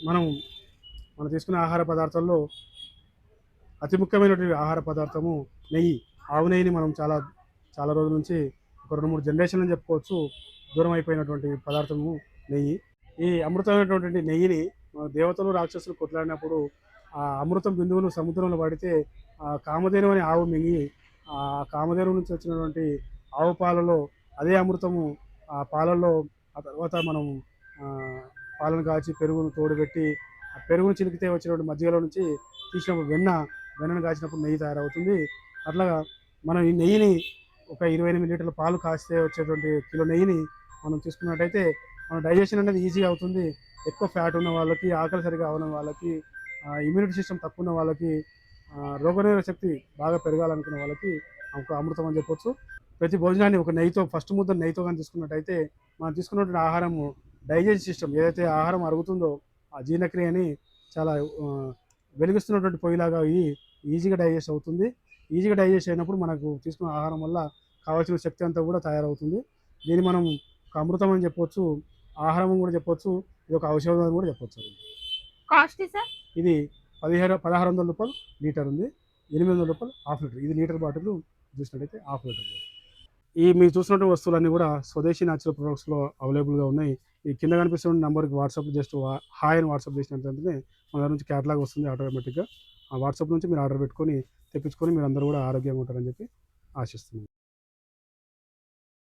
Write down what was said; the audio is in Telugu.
మనం మనం తీసుకునే ఆహార పదార్థాల్లో అతి ముఖ్యమైనటువంటి ఆహార పదార్థము నెయ్యి. ఆవు నెయ్యిని మనం చాలా చాలా రోజుల నుంచి ఒక 2, 3 జనరేషన్లు అని చెప్పుకోవచ్చు దూరం అయిపోయినటువంటి పదార్థము నెయ్యి. ఈ అమృతమైనటువంటి నెయ్యిని దేవతలు, రాక్షసులు కొట్లాడినప్పుడు ఆ అమృతం బిందువులు సముద్రంలో పడితే కామధేను అనే ఆవు మింగి ఆ కామధేను నుంచి వచ్చినటువంటి ఆవు పాలలో అదే అమృతము ఆ పాలల్లో ఆ తర్వాత మనం పాలను కాచి పెరుగును తోడుపెట్టి ఆ పెరుగును చిలికితే వచ్చినటువంటి మజ్జిగలో నుంచి తీసినప్పుడు వెన్నను కాచినప్పుడు నెయ్యి తయారవుతుంది. అట్లాగా మనం ఈ నెయ్యిని ఒక 28 లీటర్ల పాలు కాస్తే వచ్చేటువంటి కిలో నెయ్యిని మనం తీసుకున్నట్టయితే మన డైజెషన్ అనేది ఈజీగా అవుతుంది. ఎక్కువ ఫ్యాట్ ఉన్న వాళ్ళకి, ఆకలి సరిగా అవ్వని వాళ్ళకి, ఇమ్యూనిటీ సిస్టమ్ తక్కువ ఉన్న వాళ్ళకి, రోగనిరోధక శక్తి బాగా పెరగాలనుకునే వాళ్ళకి ఒక అమృతం అని చెప్పొచ్చు. ప్రతి భోజనాన్ని ఒక నెయ్యితో ఫస్ట్ ముద్ద నెయ్యితో కానీ తీసుకున్నట్టయితే మనం తీసుకున్నటువంటి ఆహారము డైజెస్ట్ సిస్టమ్ ఏదైతే ఆహారం అరుగుతుందో ఆ జీర్ణక్రియని చాలా వెలిగిస్తున్నటువంటి పొయ్యిలాగా ఈజీగా డైజెస్ట్ అవుతుంది. ఈజీగా డైజెస్ట్ అయినప్పుడు మనకు తీసుకున్న ఆహారం వల్ల కావాల్సిన శక్తి అంతా కూడా తయారవుతుంది. దీన్ని మనం ఒక అమృతం అని చెప్పొచ్చు, ఆహారం కూడా చెప్పొచ్చు, ఇది ఒక ఔషధం అని కూడా చెప్పొచ్చు. Cost sir? ఇది 1600 రూపాయలు లీటర్ ఉంది. 800 రూపాయలు హాఫ్ లీటర్. ఇది లీటర్ బాటిల్ చూసినట్టయితే హాఫ్ లీటర్. మీరు చూసినటువంటి వస్తువులన్నీ కూడా స్వదేశీ న్యాచురల్ ప్రొడక్ట్స్లో అవైలబుల్గా ఉన్నాయి. ఈ కింద కనిపిస్తున్న నెంబర్కి వాట్సాప్ జస్ట్ హాయ్ అని వాట్సాప్ చేసినట్లయితే మన దగ్గర నుంచి క్యాటలాగ్ వస్తుంది ఆటోమేటిక్గా. ఆ వాట్సాప్ నుంచి మీరు ఆర్డర్ పెట్టుకొని తెప్పించుకొని మీరు అందరూ కూడా ఆరోగ్యంగా ఉంటారని చెప్పి ఆశిస్తున్నాను.